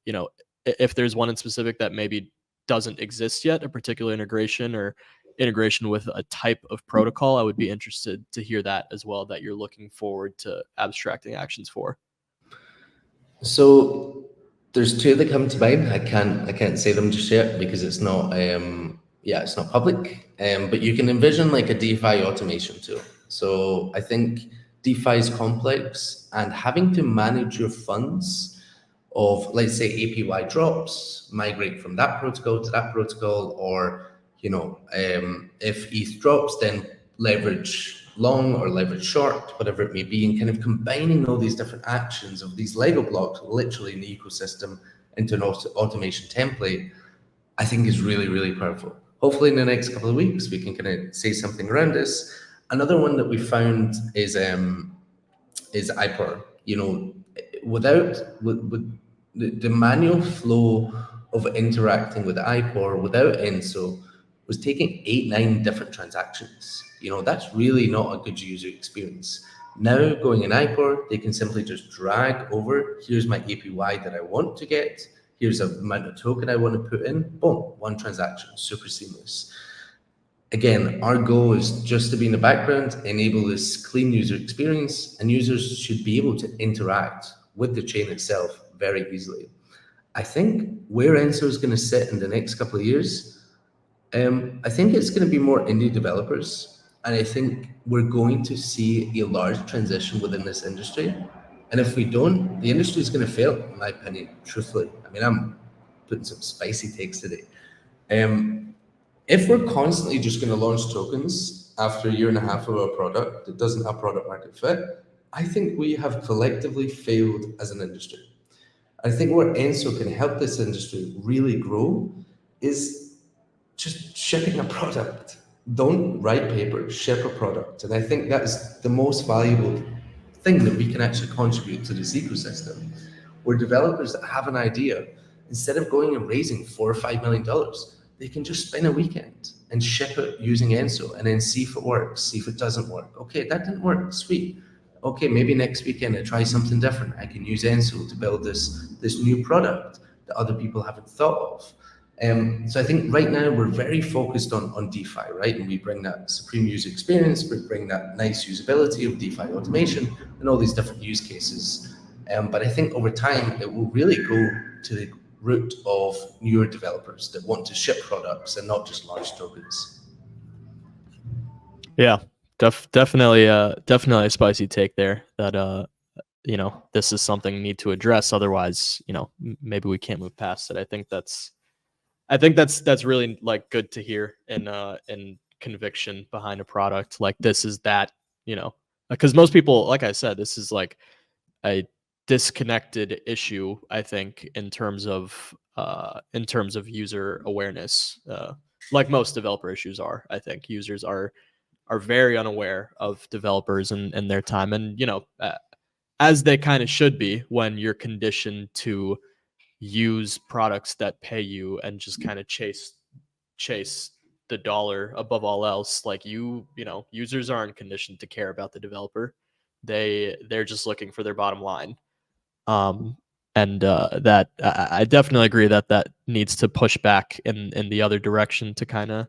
there's one in specific that maybe doesn't exist yet, a particular integration or integration with a type of protocol, I would be interested to hear that as well, that you're looking forward to abstracting actions for. So There's two that come to mind. I can't say them just yet because it's not it's not public. But you can envision like a DeFi automation tool. So I think DeFi is complex, and having to manage your funds of, let's say, APY drops, migrate from that protocol to that protocol, or if ETH drops, then leverage long or leverage short, whatever it may be, and kind of combining all these different actions of these Lego blocks literally in the ecosystem into an automation template, I think is really, really powerful. Hopefully in the next couple of weeks, we can kind of say something around this. Another one that we found is IPOR. With the manual flow of interacting with IPOR without Enso was taking 8-9 different transactions. That's really not a good user experience. Now going in IPOR, they can simply just drag over, here's my APY that I want to get, here's the amount of token I want to put in, boom, one transaction, super seamless. Again, our goal is just to be in the background, enable this clean user experience, and users should be able to interact with the chain itself very easily. I think where Enso is going to sit in the next couple of years, I think it's going to be more indie developers, and I think we're going to see a large transition within this industry. And if we don't, the industry is going to fail, in my opinion, truthfully. I mean, I'm putting some spicy takes today. If we're constantly just going to launch tokens after a year and a half of our product that doesn't have product market fit, I think we have collectively failed as an industry. I think where Enso can help this industry really grow is just shipping a product. Don't write papers, ship a product. And I think that's the most valuable thing that we can actually contribute to this ecosystem, where developers that have an idea, instead of going and raising $4 or $5 million, they can just spend a weekend and ship it using Enso and then see if it works, see if it doesn't work. Okay, that didn't work, sweet. Okay, maybe next weekend I try something different. I can use Enso to build this new product that other people haven't thought of. So I think right now we're very focused on DeFi, right? And we bring that supreme user experience, we bring that nice usability of DeFi automation and all these different use cases. But I think over time, it will really go to the route of newer developers that want to ship products and not just large tokens. Yeah, definitely a spicy take there that, this is something we need to address. Otherwise, maybe we can't move past it. I think that's really like good to hear and conviction behind a product. Like this is that, because most people, like I said, this is like a disconnected issue, I think, in terms of user awareness. Like most developer issues are, I think users are very unaware of developers and their time, and as they kind of should be when you're conditioned to use products that pay you and just kind of chase the dollar above all else. Like users aren't conditioned to care about the developer. They're just looking for their bottom line. And that I definitely agree that needs to push back in the other direction to kind of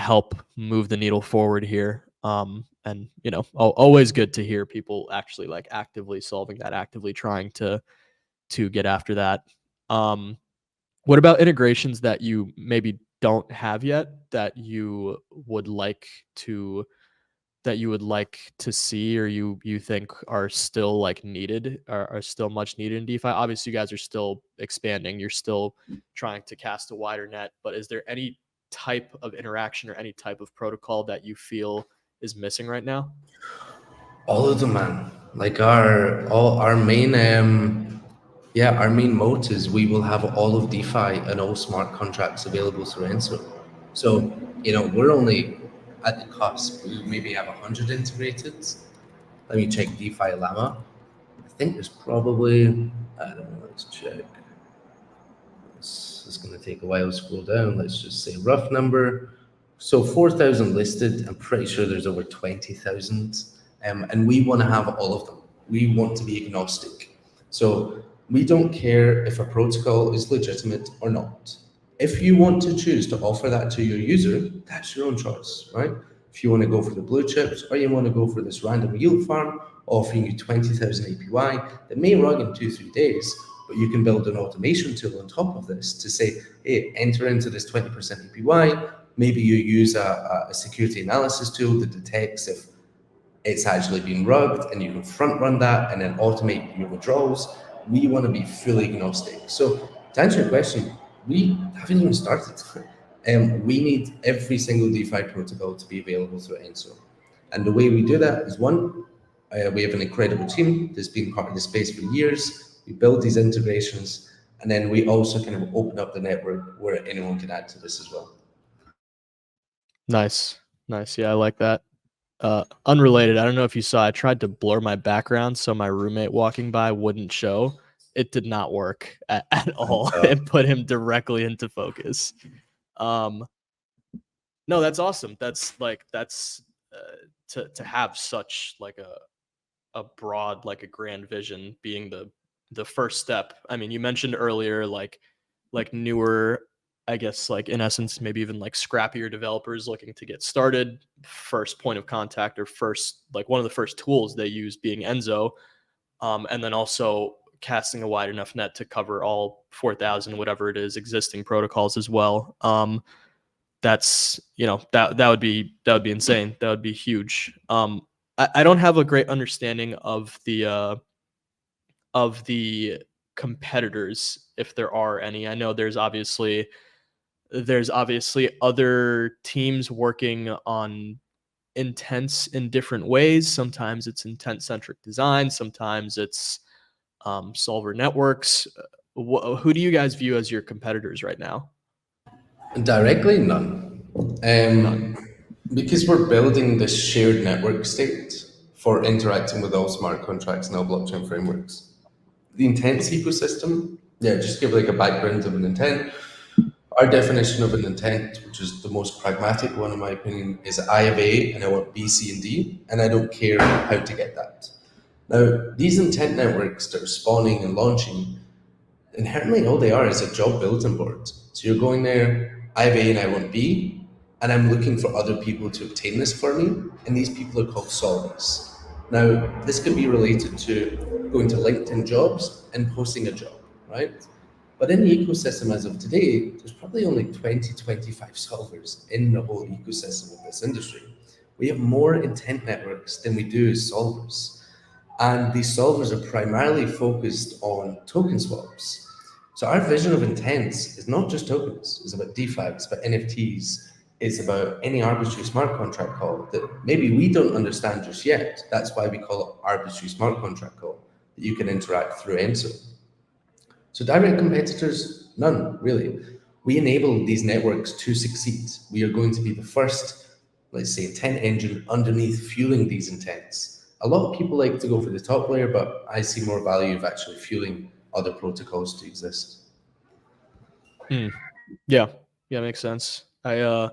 help move the needle forward here. And always good to hear people actually like actively solving that, actively trying to get after that. What about integrations that you maybe don't have yet that you would like to see, or you think are still like needed, are still much needed in DeFi? Obviously, you guys are still expanding. You're still trying to cast a wider net. But is there any type of interaction or any type of protocol that you feel is missing right now? All of them, man. Like our main our main moat is we will have all of DeFi and all smart contracts available through Enso. So we're only at the cusp. We maybe have 100 integrated. Let me check DeFi Llama. I think there's probably, I don't know, let's check. It's going to take a while to scroll down. Let's just say rough number. So 4,000 listed. I'm pretty sure there's over 20,000. And we want to have all of them. We want to be agnostic. So we don't care if a protocol is legitimate or not. If you want to choose to offer that to your user, that's your own choice, right? If you want to go for the blue chips, or you want to go for this random yield farm offering you 20,000 APY that may run in 2-3 days, but you can build an automation tool on top of this to say, hey, enter into this 20% APY. Maybe you use a security analysis tool that detects if it's actually been rugged, and you can front run that and then automate your withdrawals. We want to be fully agnostic. So to answer your question, we haven't even started. We need every single DeFi protocol to be available through Enso. And the way we do that is one, we have an incredible team that's been part of the space for years. We build these integrations, and then we also kind of open up the network where anyone can add to this as well. Nice. Yeah, I like that. Unrelated, I don't know if you saw, I tried to blur my background so my roommate walking by wouldn't show. It did not work at all. It put him directly into focus. No, that's awesome. That's to have such like a broad, like a grand vision being the first step. I mean, you mentioned earlier like newer, I guess, like in essence, maybe even like scrappier developers looking to get started, first point of contact or first, like one of the first tools they use being Enso. And then also casting a wide enough net to cover all 4,000, whatever it is, existing protocols as well. That's, that would be insane. That would be huge. I don't have a great understanding of the competitors, if there are any. I know there's obviously other teams working on intents in different ways. Sometimes it's intent centric design, sometimes it's solver networks. Who do you guys view as your competitors right now? Directly, none. None. Because we're building this shared network state for interacting with all smart contracts and all blockchain frameworks. The intents ecosystem, yeah, just give like a background of an intent. Our definition of an intent, which is the most pragmatic one in my opinion, is I have A and I want B, C, and D, and I don't care how to get that. Now, these intent networks that are spawning and launching, inherently all they are is a job bulletin board. So you're going there, I have A and I want B, and I'm looking for other people to obtain this for me, and these people are called solvers. Now, this could be related to going to LinkedIn jobs and posting a job, right? But in the ecosystem as of today, there's probably only 20, 25 solvers in the whole ecosystem of this industry. We have more intent networks than we do solvers. And these solvers are primarily focused on token swaps. So our vision of intents is not just tokens, it's about DeFi, it's about NFTs, it's about any arbitrary smart contract call that maybe we don't understand just yet. That's why we call it arbitrary smart contract call, that you can interact through Enso. So direct competitors, none really. We enable these networks to succeed. We are going to be the first, let's say, intent engine underneath fueling these intents. A lot of people like to go for the top layer, but I see more value of actually fueling other protocols to exist. Yeah, makes sense. In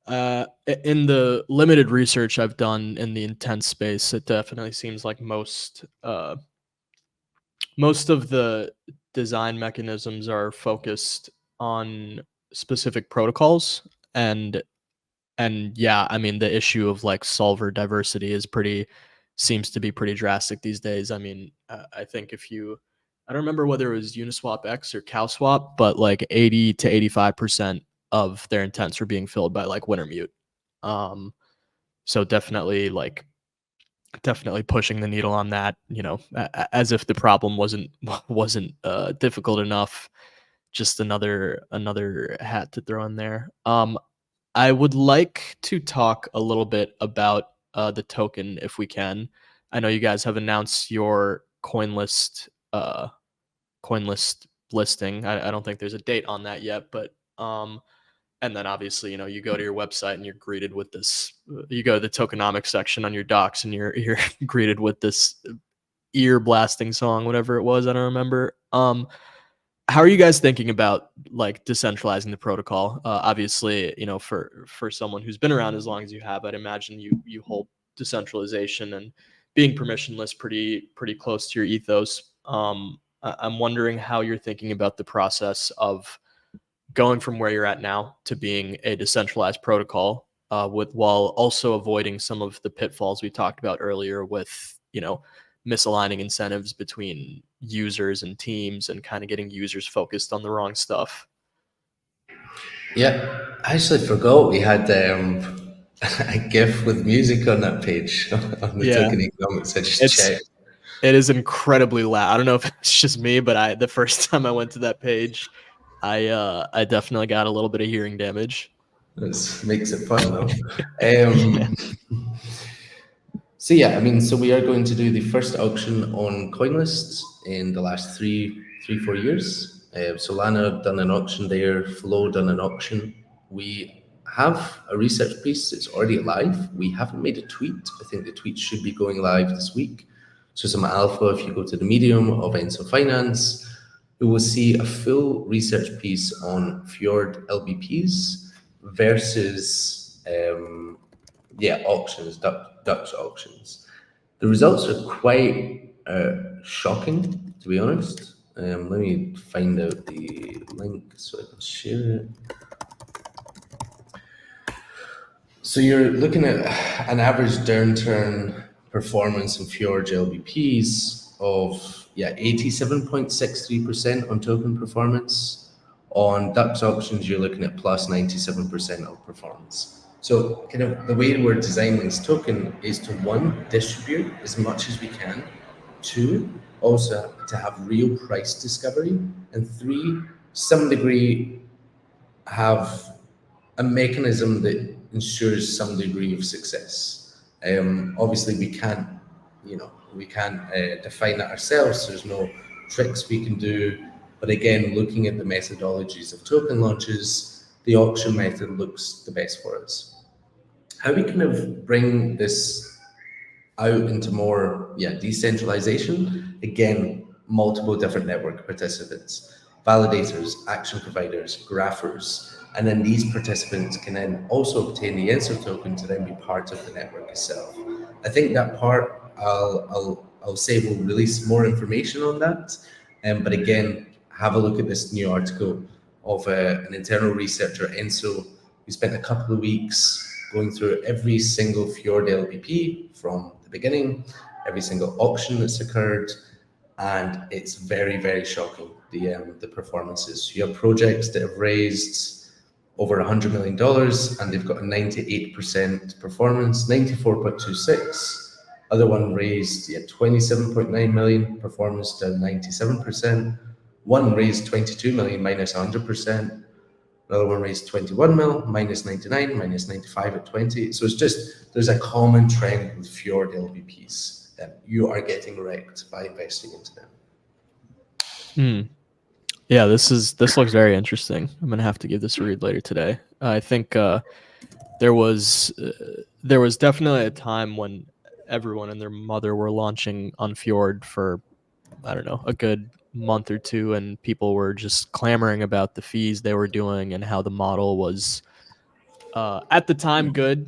the limited research I've done in the intent space, it definitely seems like most of the design mechanisms are focused on specific protocols. And yeah, I mean, the issue of like solver diversity seems to be pretty drastic these days. I mean, I think I don't remember whether it was Uniswap X or CowSwap, but like 80 to 85% of their intents were being filled by like Wintermute. So definitely pushing the needle on that, as if the problem wasn't difficult enough. Just another hat to throw in there. I would like to talk a little bit about the token if we can. I know you guys have announced your CoinList listing. I don't think there's a date on that yet, but and then obviously, you go to your website and you're greeted with this. You go to the tokenomics section on your docs and you're greeted with this ear blasting song, whatever it was. I don't remember. How are you guys thinking about like decentralizing the protocol? Obviously, for someone who's been around as long as you have, I'd imagine you hold decentralization and being permissionless pretty close to your ethos. I'm wondering how you're thinking about the process of going from where you're at now to being a decentralized protocol, while also avoiding some of the pitfalls we talked about earlier with misaligning incentives between users and teams and kind of getting users focused on the wrong stuff. Yeah, I actually forgot we had a GIF with music on that page on the Yeah, token economics. I just checked. it is incredibly loud. I don't know if it's just me, but the first time I went to that page, I definitely got a little bit of hearing damage. This makes it fun though. Yeah. So yeah, I mean, so we are going to do the first auction on CoinList in the last 4 years. Solana done an auction there, Flow done an auction. We have a research piece that's already live. We haven't made a tweet. I think the tweet should be going live this week. So some alpha, if you go to the Medium of Enso Finance, you will see a full research piece on Fjord LBPs versus auctions, Dutch auctions. The results are quite shocking, to be honest. Let me find out the link so I can share it. So you're looking at an average downturn performance in Fjord LBPs of 87.63% on token performance. On Dutch auctions, you're looking at plus 97% of performance. So kind of the way we're designing this token is to, one, distribute as much as we can, two, also to have real price discovery, and three, some degree have a mechanism that ensures some degree of success. Obviously, we can't define that ourselves. There's no tricks we can do. But again, looking at the methodologies of token launches, the auction method looks the best for us. How we kind of bring this out into more decentralization, again, multiple different network participants, validators, action providers, graphers, and then these participants can then also obtain the Enso token to then be part of the network itself. I think that part I'll say we'll release more information on that. But again, have a look at this new article of an internal researcher, Enso, who spent a couple of weeks going through every single Fjord LBP from the beginning, every single auction that's occurred, and it's very, very shocking, the performances. You have projects that have raised over $100 million and they've got a 98% performance, 94.26. Other one raised 27.9 million, performance down 97%. One raised 22 million, minus 100%. Another one raised 21 mil, minus 99, minus 95 at 20. So it's just, there's a common trend with Fjord LBPs that you are getting wrecked by investing into them. Yeah, this looks very interesting. I'm gonna have to give this a read later today. I think there was definitely a time when everyone and their mother were launching on Fjord for, I don't know, a good month or two, and people were just clamoring about the fees they were doing and how the model was at the time good,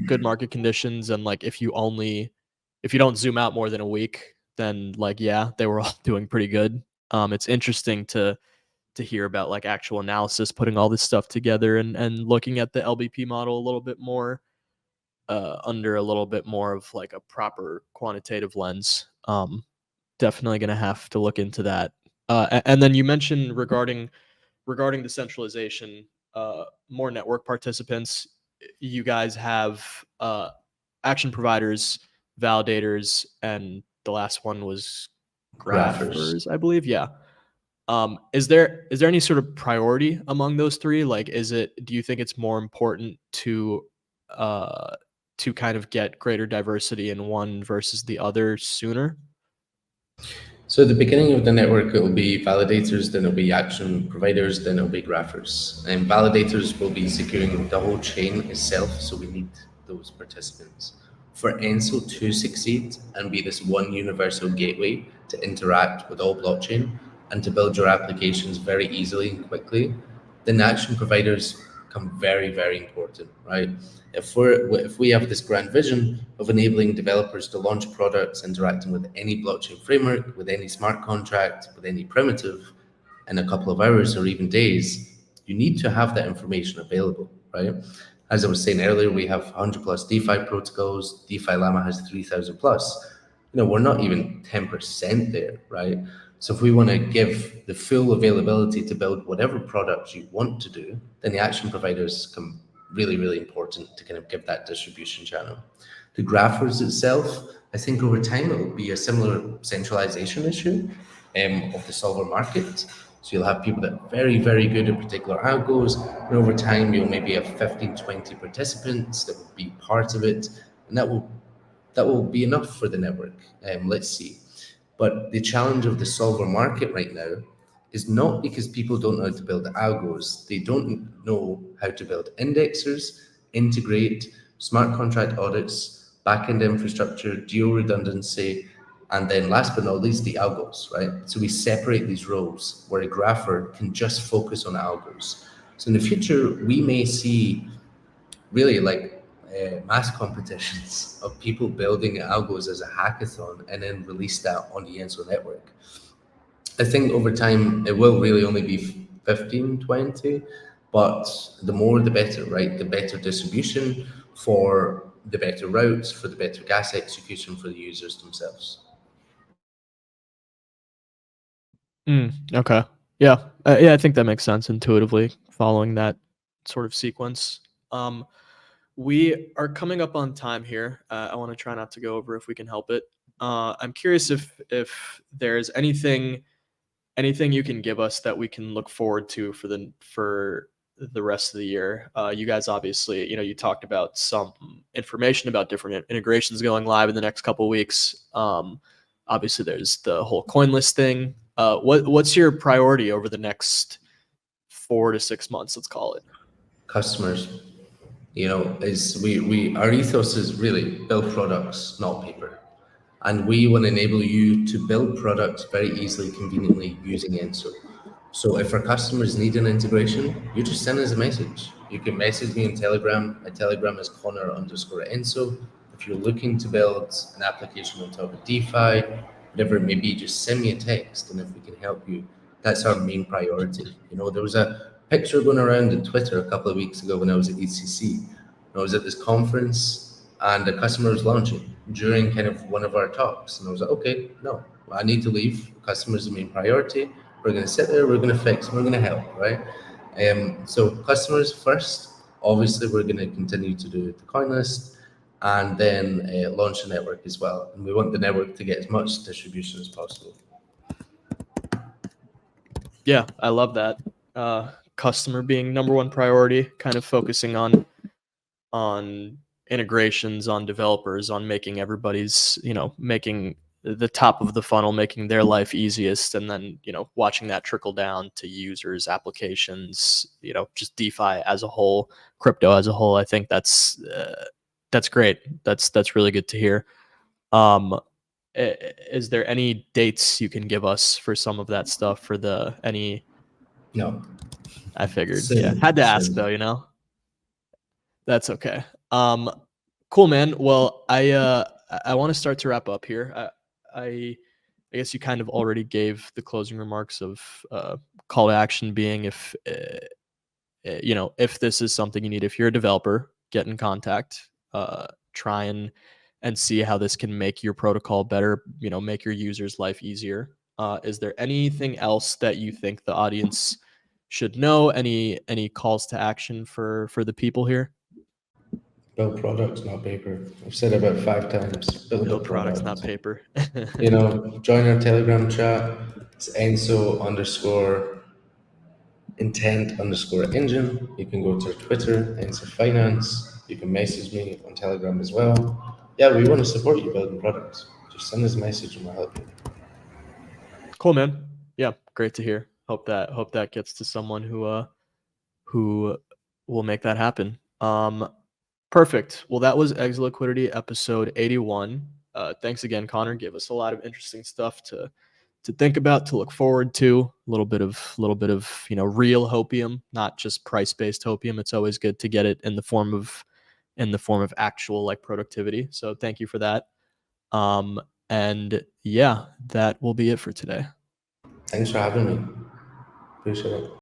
good market conditions, and like if you don't zoom out more than a week, then like they were all doing pretty good. It's interesting to hear about like actual analysis, putting all this stuff together and looking at the LBP model a little bit more under a little bit more of like a proper quantitative lens. Definitely going to have to look into that. And then you mentioned regarding the centralization, more network participants. You guys have action providers, validators, and the last one was graphers, I believe. Yeah. Is there any sort of priority among those three? Like, do you think it's more important to kind of get greater diversity in one versus the other sooner? So at the beginning of the network, it will be validators, then it'll be action providers, then it'll be graphers. And validators will be securing the whole chain itself, so we need those participants. For Enso to succeed and be this one universal gateway to interact with all blockchain and to build your applications very easily and quickly, then action providers become very, very important, right? If we have this grand vision of enabling developers to launch products interacting with any blockchain framework, with any smart contract, with any primitive in a couple of hours or even days, you need to have that information available, right? As I was saying earlier, we have 100 plus DeFi protocols. DeFi Llama has 3,000 plus. we're not even 10% there, right? So if we want to give the full availability to build whatever products you want to do, then the action providers come really, really important to kind of give that distribution channel. The graphers itself, I think over time it will be a similar centralization issue of the solver market. So you'll have people that are very, very good at particular algos, and over time you'll maybe have 15, 20 participants that will be part of it, and that will be enough for the network. Let's see. But the challenge of the solver market right now is not because people don't know how to build algos. They don't know how to build indexers, integrate smart contract audits, backend infrastructure, geo redundancy, and then last but not least, the algos, right? So we separate these roles where a grapher can just focus on algos. So in the future, we may see really like mass competitions of people building algos as a hackathon and then release that on the Enso network. I think over time it will really only be 15, 20, but the more the better, right? The better distribution for the better routes, for the better gas execution for the users themselves. Okay. Yeah. Yeah, I think that makes sense intuitively following that sort of sequence. We are coming up on time here. I want to try not to go over if we can help it. I'm curious if there's anything you can give us that we can look forward to for the rest of the year. You guys obviously, you talked about some information about different integrations going live in the next couple of weeks. Obviously, there's the whole coin list thing. What's your priority over the next 4 to 6 months? Let's call it. Customers, is we our ethos is really build products, not paper. And we want to enable you to build products very easily, conveniently using Enso. So if our customers need an integration, you just send us a message. You can message me on Telegram. My Telegram is Connor_Enso. If you're looking to build an application on top of DeFi, whatever it may be, just send me a text. And if we can help you, that's our main priority. There was a picture going around on Twitter a couple of weeks ago when I was at ECC. I was at this conference and a customer was launching during kind of one of our talks. And I was like, okay, no, I need to leave. Customers are the main priority. We're going to sit there, we're going to fix, we're going to help, right? So customers first. Obviously, we're going to continue to do the coin list and then launch a network as well. And we want the network to get as much distribution as possible. Yeah, I love that. Customer being number one priority, kind of focusing on integrations, on developers, on making everybody's, making the top of the funnel, making their life easiest, and then, watching that trickle down to users, applications, just DeFi as a whole, crypto as a whole. I think that's great. That's really good to hear. Is there any dates you can give us for some of that stuff for any? No. I figured. Soon, Yeah. Had to ask soon. though, That's okay. Cool, man. Well, I want to start to wrap up here. I guess you kind of already gave the closing remarks of call to action being if this is something you need, if you're a developer, get in contact, try and see how this can make your protocol better, make your users' life easier. Is there anything else that you think the audience should know? Any calls to action for the people here? Build products, not paper. I've said it about 5 times. Build a Build products, not product. paper. Join our Telegram chat. It's Enso_intent_engine. You can go to our Twitter, Enso Finance. You can message me on Telegram as well. Yeah, we want to support you building products. Just send us a message and we'll help you. Cool, man. Yeah, great to hear. Hope that gets to someone who will make that happen. Perfect. Well, that was Exit Liquidity episode 81. Thanks again, Connor. Gave us a lot of interesting stuff to think about, to look forward to. A little bit of real hopium, not just price-based hopium. It's always good to get it in the form of actual like productivity. So thank you for that. And yeah, that will be it for today. Thanks for having me. Appreciate it.